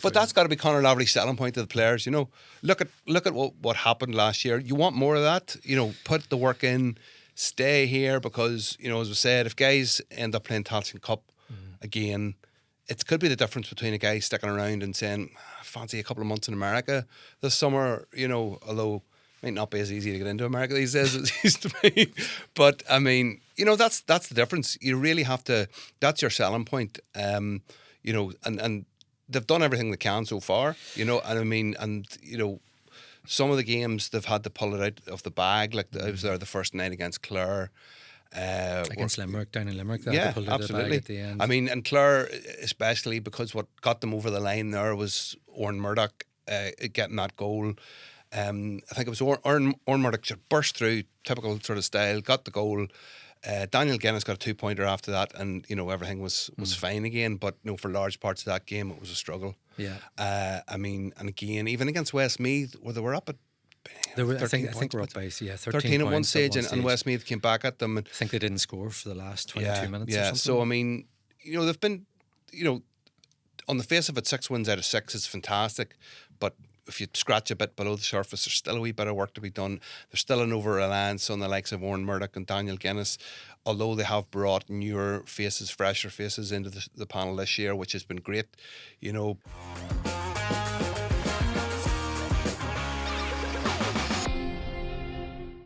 But that's got to be Conor Laverty's selling point to the players. You know, look at what happened last year. You want more of that. You know, put the work in, stay here, because you know, as we said, if guys end up playing Tailteann Cup again, it could be the difference between a guy sticking around and saying, "Fancy a couple of months in America this summer." You know, although it might not be as easy to get into America these days as it used to be. But I mean, you know, that's the difference. You really have to. That's your selling point. You know, and they've done everything they can so far, you know, and I mean, and you know, some of the games they've had to pull it out of the bag. Like I was there the first night against Clare, against Limerick, down in Limerick, they yeah, had to pull it out of the bag absolutely. at the end. I mean, and Clare especially, because what got them over the line there was Oran Murdoch getting that goal. I think it was Oran Murdoch just burst through, typical sort of style, got the goal. Daniel Guinness got a 2-pointer after that, and you know, everything was fine again. But you know, for large parts of that game, it was a struggle. Yeah. I mean, and again, even against Westmeath, where they were up at, I think we're up by 13 at one stage, and Westmeath came back at them. And I think they didn't score for the last 22 minutes. Yeah, or something. so I mean, you know, they've been, you know, on the face of it, 6 wins out of 6 is fantastic, but if you scratch a bit below the surface, there's still a wee bit of work to be done. There's still an over-reliance on the likes of Oran Murdoch and Daniel Guinness, although they have brought newer faces, fresher faces into the panel this year, which has been great, you know.